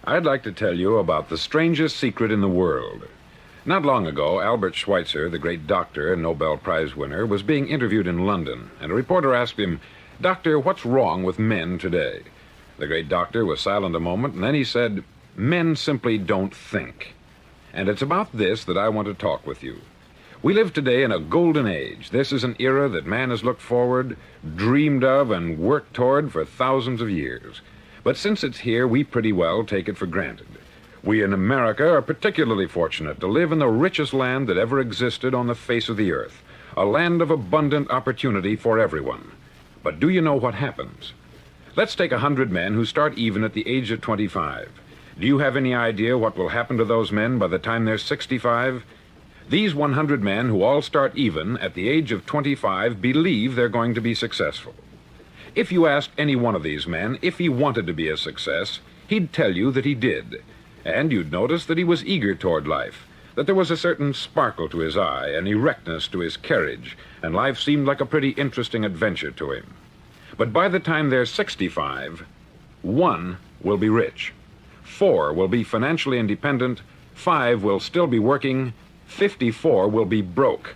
I'd like to tell you about the strangest secret in the world. Not long ago, Albert Schweitzer, the great doctor and Nobel Prize winner, was being interviewed in London, and a reporter asked him, "Doctor, what's wrong with men today?" The great doctor was silent a moment, and then he said, "Men simply don't think." And it's about this that I want to talk with you. We live today in a golden age. This is an era that man has looked forward, dreamed of, and worked toward for thousands of years. But since it's here, we pretty well take it for granted. We in America are particularly fortunate to live in the richest land that ever existed on the face of the earth, a land of abundant opportunity for everyone. But do you know what happens? Let's take 100 men who start even at the age of 25. Do you have any idea what will happen to those men by the time they're 65? These 100 men who all start even at the age of 25 believe they're going to be successful. If you asked any one of these men if he wanted to be a success, he'd tell you that he did. And you'd notice that he was eager toward life, that there was a certain sparkle to his eye, an erectness to his carriage, and life seemed like a pretty interesting adventure to him. But by the time they're 65, 1 will be rich, 4 will be financially independent, 5 will still be working, 54 will be broke.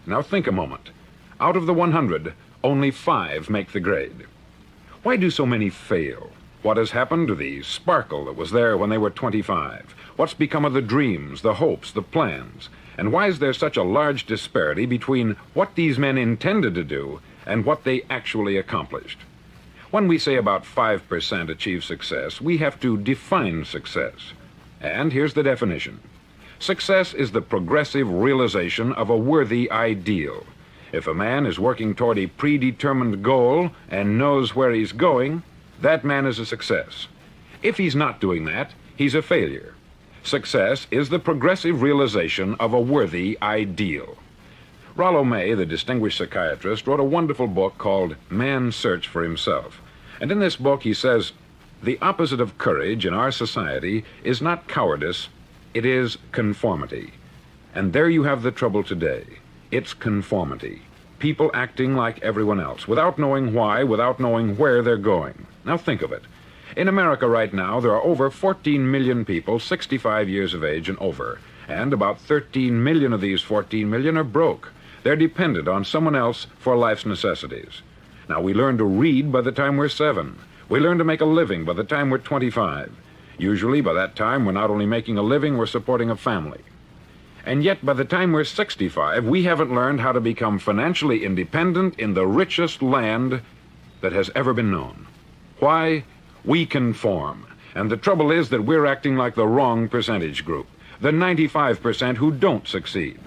Now think a moment. Out of the 100, only 5 make the grade. Why do so many fail? What has happened to the sparkle that was there when they were 25? What's become of the dreams, the hopes, the plans? And why is there such a large disparity between what these men intended to do and what they actually accomplished? When we say about 5% achieve success, we have to define success. And here's the definition. Success is the progressive realization of a worthy ideal. If a man is working toward a predetermined goal and knows where he's going, that man is a success. If he's not doing that, he's a failure. Success is the progressive realization of a worthy ideal. Rollo May, the distinguished psychiatrist, wrote a wonderful book called Man's Search for Himself. And in this book he says, the opposite of courage in our society is not cowardice, it is conformity. And there you have the trouble today. It's conformity. People acting like everyone else, without knowing why, without knowing where they're going. Now think of it. In America right now, there are over 14 million people 65 years of age and over, and about 13 million of these 14 million are broke. They're dependent on someone else for life's necessities. Now, we learn to read by the time we're 7. We learn to make a living by the time we're 25. Usually, by that time, we're not only making a living, we're supporting a family. And yet, by the time we're 65, we haven't learned how to become financially independent in the richest land that has ever been known. Why? We conform. And the trouble is that we're acting like the wrong percentage group, the 95% who don't succeed.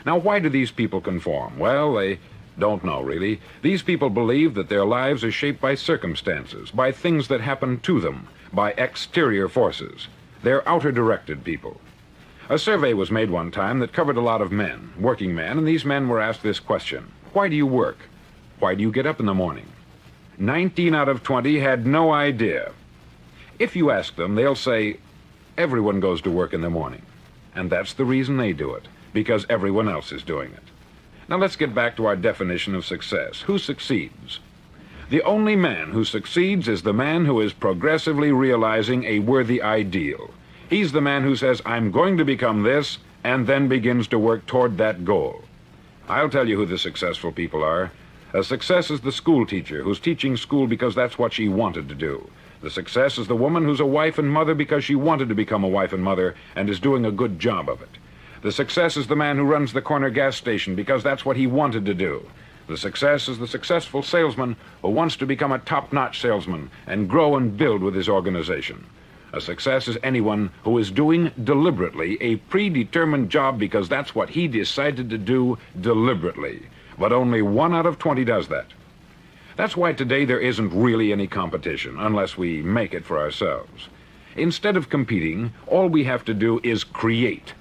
Now, why do these people conform? Well, they don't know, really. These people believe that their lives are shaped by circumstances, by things that happen to them, by exterior forces. They're outer-directed people. A survey was made one time that covered a lot of men, working men, and these men were asked this question: why do you work? Why do you get up in the morning? 19 out of 20 had no idea. If you ask them, they'll say, everyone goes to work in the morning. And that's the reason they do it, because everyone else is doing it. Now let's get back to our definition of success. Who succeeds? The only man who succeeds is the man who is progressively realizing a worthy ideal. He's the man who says, I'm going to become this, and then begins to work toward that goal. I'll tell you who the successful people are. A success is the school teacher who's teaching school because that's what she wanted to do. The success is the woman who's a wife and mother because she wanted to become a wife and mother and is doing a good job of it. The success is the man who runs the corner gas station because that's what he wanted to do. The success is the successful salesman who wants to become a top-notch salesman and grow and build with his organization. A success is anyone who is doing deliberately a predetermined job because that's what he decided to do deliberately. But only 1 out of 20 does that. That's why today there isn't really any competition, unless we make it for ourselves. Instead of competing, all we have to do is create.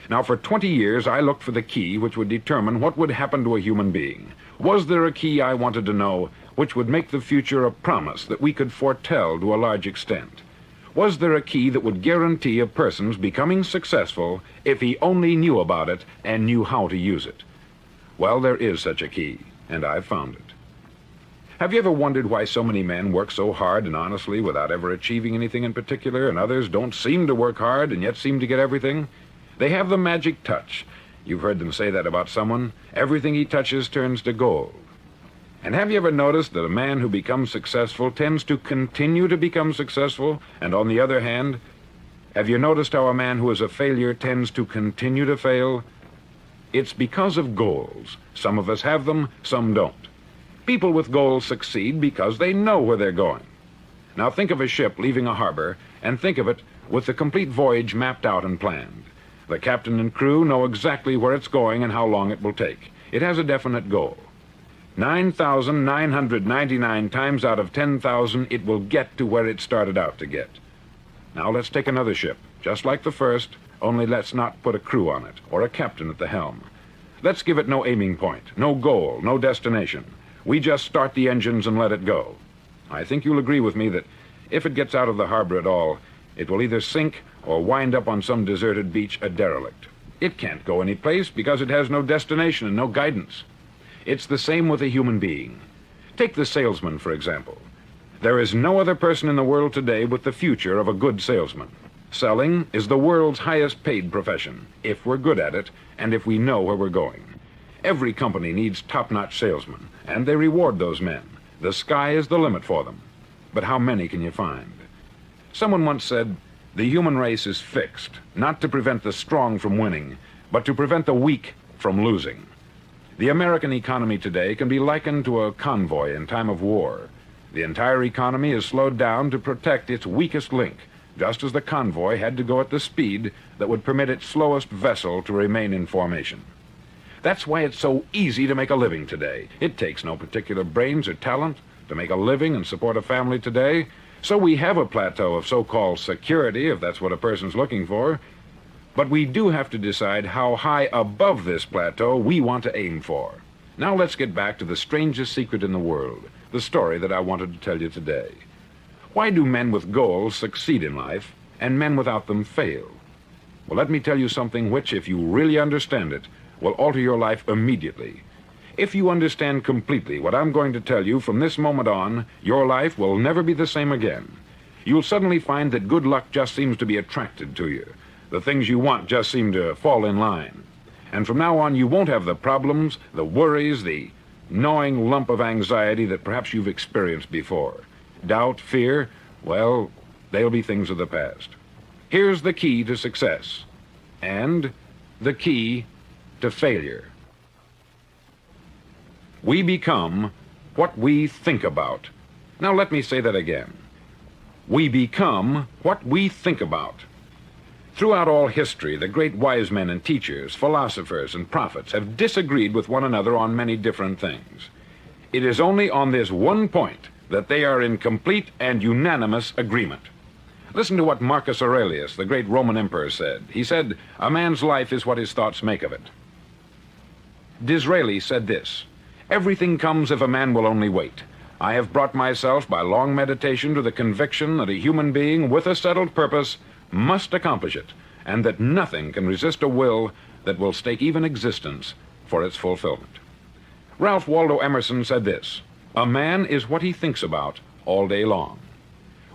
Now, for 20 years, I looked for the key which would determine what would happen to a human being. Was there a key I wanted to know which would make the future a promise that we could foretell to a large extent? Was there a key that would guarantee a person's becoming successful if he only knew about it and knew how to use it? Well, there is such a key, and I've found it. Have you ever wondered why so many men work so hard and honestly without ever achieving anything in particular, and others don't seem to work hard and yet seem to get everything? They have the magic touch. You've heard them say that about someone. Everything he touches turns to gold. And have you ever noticed that a man who becomes successful tends to continue to become successful? And on the other hand, have you noticed how a man who is a failure tends to continue to fail? It's because of goals. Some of us have them, some don't. People with goals succeed because they know where they're going. Now think of a ship leaving a harbor, and think of it with the complete voyage mapped out and planned. The captain and crew know exactly where it's going and how long it will take. It has a definite goal. 9,999 times out of 10,000, it will get to where it started out to get. Now let's take another ship, just like the first, only let's not put a crew on it, or a captain at the helm. Let's give it no aiming point, no goal, no destination. We just start the engines and let it go. I think you'll agree with me that if it gets out of the harbor at all, it will either sink or wind up on some deserted beach a derelict. It can't go any place because it has no destination and no guidance. It's the same with a human being. Take the salesman, for example. There is no other person in the world today with the future of a good salesman. Selling is the world's highest paid profession, if we're good at it and if we know where we're going. Every company needs top-notch salesmen, and they reward those men. The sky is the limit for them. But how many can you find? Someone once said, the human race is fixed, not to prevent the strong from winning, but to prevent the weak from losing. The American economy today can be likened to a convoy in time of war. The entire economy is slowed down to protect its weakest link, just as the convoy had to go at the speed that would permit its slowest vessel to remain in formation. That's why it's so easy to make a living today. It takes no particular brains or talent to make a living and support a family today. So we have a plateau of so-called security, if that's what a person's looking for. But we do have to decide how high above this plateau we want to aim for. Now let's get back to the strangest secret in the world, the story that I wanted to tell you today. Why do men with goals succeed in life and men without them fail? Well, let me tell you something which, if you really understand it, will alter your life immediately. If you understand completely what I'm going to tell you from this moment on, your life will never be the same again. You'll suddenly find that good luck just seems to be attracted to you. The things you want just seem to fall in line. And from now on, you won't have the problems, the worries, the gnawing lump of anxiety that perhaps you've experienced before. Doubt, fear, well, they'll be things of the past. Here's the key to success, and the key to failure. We become what we think about. Now let me say that again. We become what we think about. Throughout all history, the great wise men and teachers, philosophers and prophets have disagreed with one another on many different things. It is only on this one point that they are in complete and unanimous agreement. Listen to what Marcus Aurelius, the great Roman emperor, said. He said, "A man's life is what his thoughts make of it." Disraeli said this, "Everything comes if a man will only wait. I have brought myself by long meditation to the conviction that a human being with a settled purpose must accomplish it, and that nothing can resist a will that will stake even existence for its fulfillment." Ralph Waldo Emerson said this, "A man is what he thinks about all day long."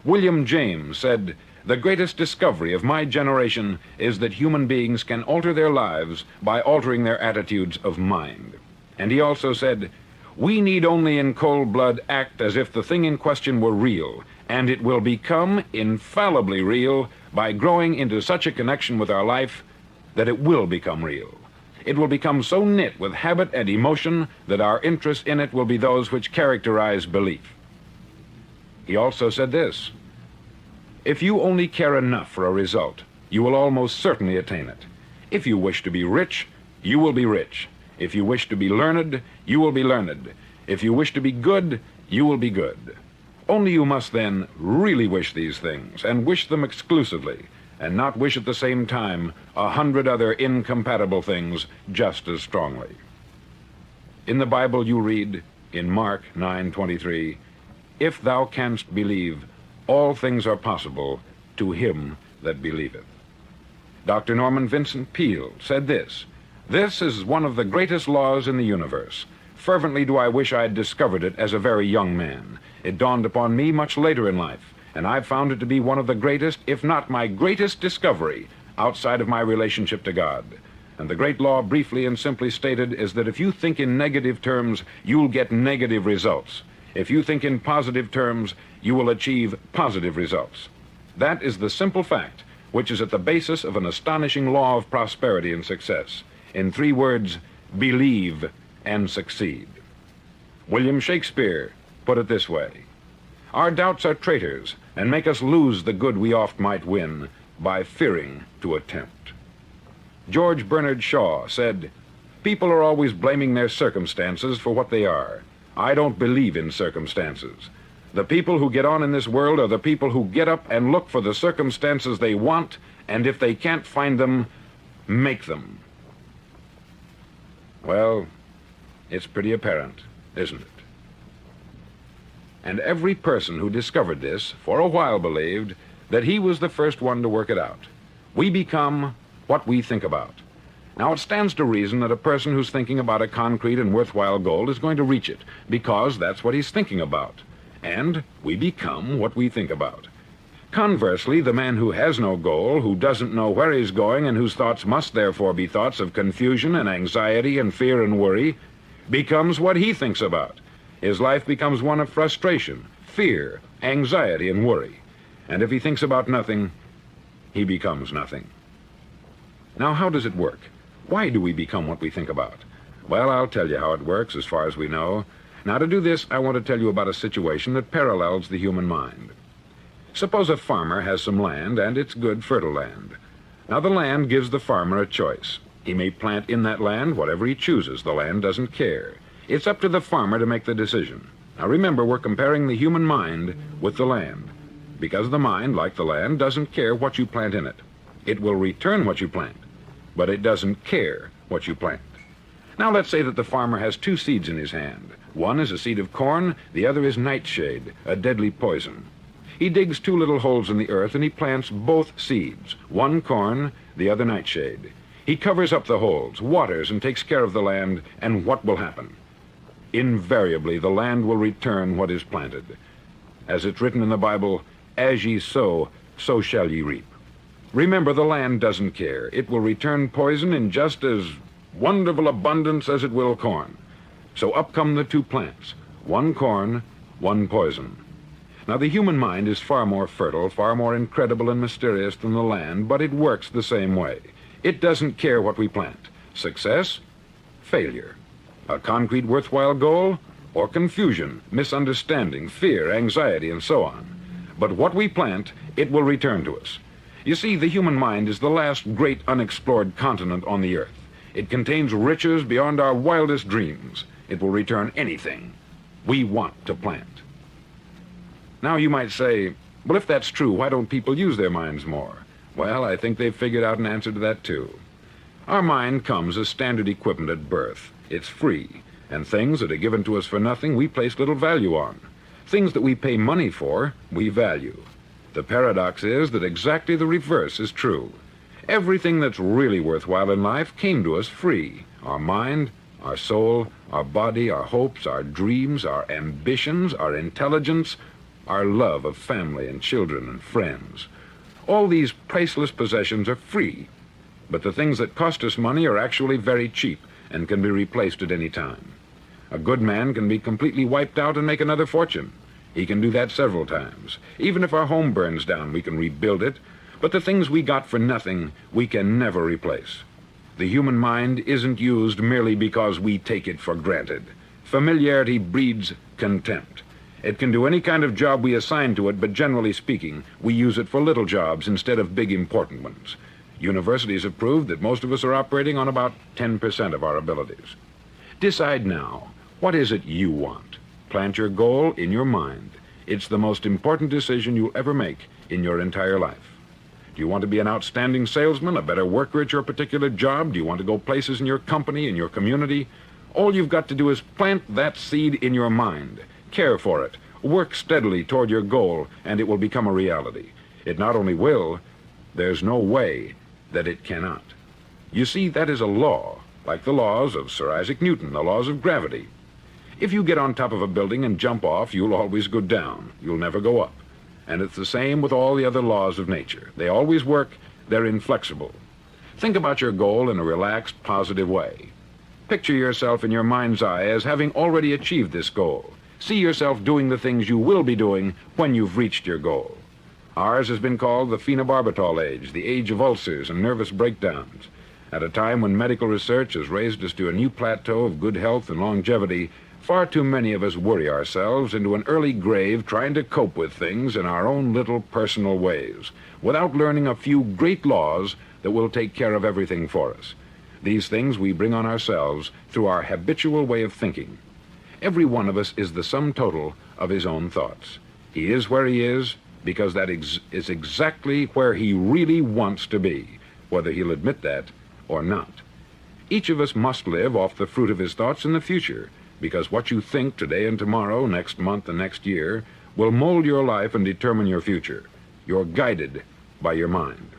William James said, "The greatest discovery of my generation is that human beings can alter their lives by altering their attitudes of mind." And he also said, "We need only in cold blood act as if the thing in question were real, and it will become infallibly real by growing into such a connection with our life that it will become real. It will become so knit with habit and emotion that our interest in it will be those which characterize belief." He also said this, "If you only care enough for a result, you will almost certainly attain it. If you wish to be rich, you will be rich. If you wish to be learned, you will be learned. If you wish to be good, you will be good. Only you must then really wish these things, and wish them exclusively, and not wish at the same time 100 other incompatible things just as strongly." In the Bible you read, in Mark 9:23, "If thou canst believe, all things are possible to him that believeth." Dr. Norman Vincent Peale said this, "This is one of the greatest laws in the universe. Fervently do I wish I had discovered it as a very young man. It dawned upon me much later in life, and I've found it to be one of the greatest, if not my greatest discovery, outside of my relationship to God. And the great law, briefly and simply stated, is that if you think in negative terms, you'll get negative results. If you think in positive terms, you will achieve positive results. That is the simple fact which is at the basis of an astonishing law of prosperity and success. In 3 words, believe and succeed. William Shakespeare put it this way: our doubts are traitors, and make us lose the good we oft might win by fearing to attempt. George Bernard Shaw said, people are always blaming their circumstances for what they are. I don't believe in circumstances. The people who get on in this world are the people who get up and look for the circumstances they want, and if they can't find them, make them. Well, it's pretty apparent, isn't it? And every person who discovered this for a while believed that he was the first one to work it out. We become what we think about. Now, it stands to reason that a person who's thinking about a concrete and worthwhile goal is going to reach it, because that's what he's thinking about. And we become what we think about. Conversely, the man who has no goal, who doesn't know where he's going, and whose thoughts must therefore be thoughts of confusion and anxiety and fear and worry, becomes what he thinks about. His life becomes one of frustration, fear, anxiety, and worry. And if he thinks about nothing, he becomes nothing. Now, how does it work? Why do we become what we think about? Well, I'll tell you how it works as far as we know. Now, to do this, I want to tell you about a situation that parallels the human mind. Suppose a farmer has some land, and it's good, fertile land. Now, the land gives the farmer a choice. He may plant in that land whatever he chooses. The land doesn't care. It's up to the farmer to make the decision. Now, remember, we're comparing the human mind with the land, because the mind, like the land, doesn't care what you plant in it. It will return what you plant, but it doesn't care what you plant. Now, let's say that the farmer has 2 seeds in his hand. One is a seed of corn, the other is nightshade, a deadly poison. He digs 2 little holes in the earth, and he plants both seeds, one corn, the other nightshade. He covers up the holes, waters, and takes care of the land, and what will happen? Invariably, the land will return what is planted. As it's written in the Bible, as ye sow, so shall ye reap. Remember, the land doesn't care. It will return poison in just as wonderful abundance as it will corn. So up come the 2 plants, one corn, one poison. Now, the human mind is far more fertile, far more incredible and mysterious than the land, but it works the same way. It doesn't care what we plant. Success, failure. A concrete, worthwhile goal, or confusion, misunderstanding, fear, anxiety, and so on. But what we plant, it will return to us. You see, the human mind is the last great unexplored continent on the earth. It contains riches beyond our wildest dreams. It will return anything we want to plant. Now, you might say, well, if that's true, why don't people use their minds more? Well, I think they've figured out an answer to that, too. Our mind comes as standard equipment at birth. It's free, and things that are given to us for nothing, we place little value on. Things that we pay money for, we value. The paradox is that exactly the reverse is true. Everything that's really worthwhile in life came to us free. Our mind, our soul, our body, our hopes, our dreams, our ambitions, our intelligence, our love of family and children and friends. All these priceless possessions are free, but the things that cost us money are actually very cheap and can be replaced at any time. A good man can be completely wiped out and make another fortune. He can do that several times. Even if our home burns down, we can rebuild it, but the things we got for nothing, we can never replace. The human mind isn't used merely because we take it for granted. Familiarity breeds contempt. It can do any kind of job we assign to it, but generally speaking, we use it for little jobs instead of big, important ones. Universities have proved that most of us are operating on about 10% of our abilities. Decide now, what is it you want? Plant your goal in your mind. It's the most important decision you'll ever make in your entire life. Do you want to be an outstanding salesman, a better worker at your particular job? Do you want to go places in your company, in your community? All you've got to do is plant that seed in your mind. Care for it. Work steadily toward your goal, and it will become a reality. It not only will, there's no way that it cannot. You see, that is a law, like the laws of Sir Isaac Newton, the laws of gravity. If you get on top of a building and jump off, you'll always go down. You'll never go up. And it's the same with all the other laws of nature. They always work. They're inflexible. Think about your goal in a relaxed, positive way. Picture yourself in your mind's eye as having already achieved this goal. See yourself doing the things you will be doing when you've reached your goal. Ours has been called the phenobarbital age, the age of ulcers and nervous breakdowns. At a time when medical research has raised us to a new plateau of good health and longevity, far too many of us worry ourselves into an early grave trying to cope with things in our own little personal ways, without learning a few great laws that will take care of everything for us. These things we bring on ourselves through our habitual way of thinking. Every one of us is the sum total of his own thoughts. He is where he is because that is exactly where he really wants to be, whether he'll admit that or not. Each of us must live off the fruit of his thoughts in the future, because what you think today and tomorrow, next month and next year, will mold your life and determine your future. You're guided by your mind.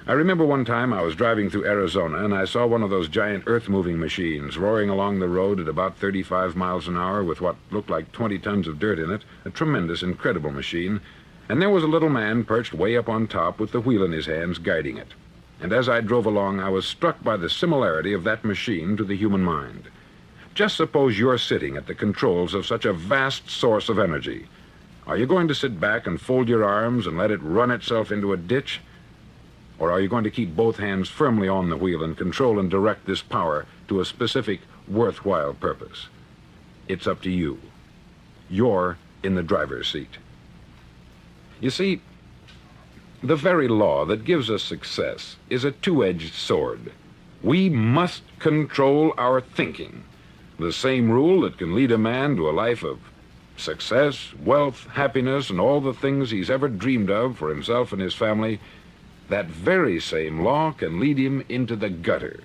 I remember one time I was driving through Arizona and I saw one of those giant earth-moving machines roaring along the road at about 35 miles an hour with what looked like 20 tons of dirt in it, a tremendous, incredible machine, and there was a little man perched way up on top with the wheel in his hands guiding it. And as I drove along, I was struck by the similarity of that machine to the human mind. Just suppose you're sitting at the controls of such a vast source of energy. Are you going to sit back and fold your arms and let it run itself into a ditch? Or are you going to keep both hands firmly on the wheel and control and direct this power to a specific, worthwhile purpose? It's up to you. You're in the driver's seat. You see, the very law that gives us success is a two-edged sword. We must control our thinking. The same rule that can lead a man to a life of success, wealth, happiness, and all the things he's ever dreamed of for himself and his family, that very same law can lead him into the gutter.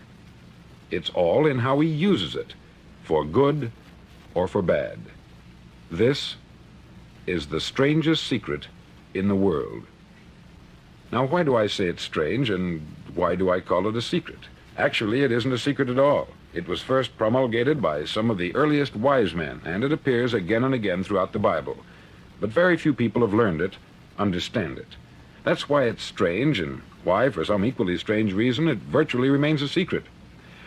It's all in how he uses it, for good or for bad. This is the strangest secret in the world. Now, why do I say it's strange, and why do I call it a secret? Actually, it isn't a secret at all. It was first promulgated by some of the earliest wise men, and it appears again and again throughout the Bible. But very few people have learned it, understand it. That's why it's strange, and why, for some equally strange reason, it virtually remains a secret.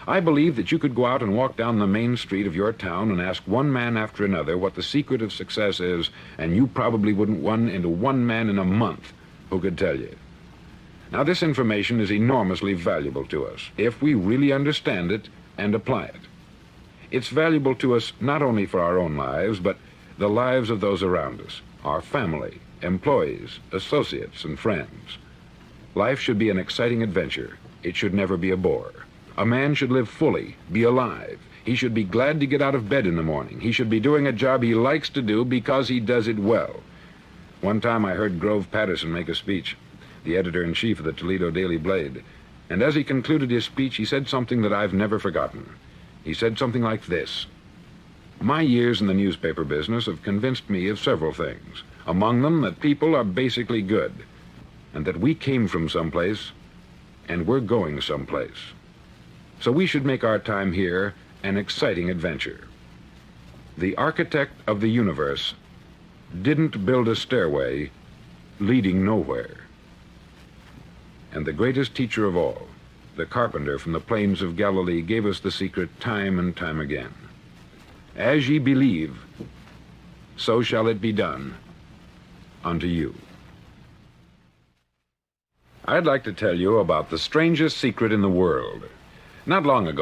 I believe that you could go out and walk down the main street of your town and ask one man after another what the secret of success is, and you probably wouldn't run into one man in a month who could tell you. Now, this information is enormously valuable to us, if we really understand it and apply it. It's valuable to us not only for our own lives, but the lives of those around us, our family, employees, associates, and friends. Life should be an exciting adventure. It should never be a bore. A man should live fully, be alive. He should be glad to get out of bed in the morning. He should be doing a job he likes to do because he does it well. One time I heard Grove Patterson make a speech, the editor-in-chief of the Toledo Daily Blade, and as he concluded his speech, he said something that I've never forgotten. He said something like this: "My years in the newspaper business have convinced me of several things, among them that people are basically good, and that we came from someplace, and we're going someplace. So we should make our time here an exciting adventure. The architect of the universe didn't build a stairway leading nowhere. And the greatest teacher of all, the carpenter from the plains of Galilee, gave us the secret time and time again. As ye believe, so shall it be done unto you." I'd like to tell you about the strangest secret in the world. Not long ago,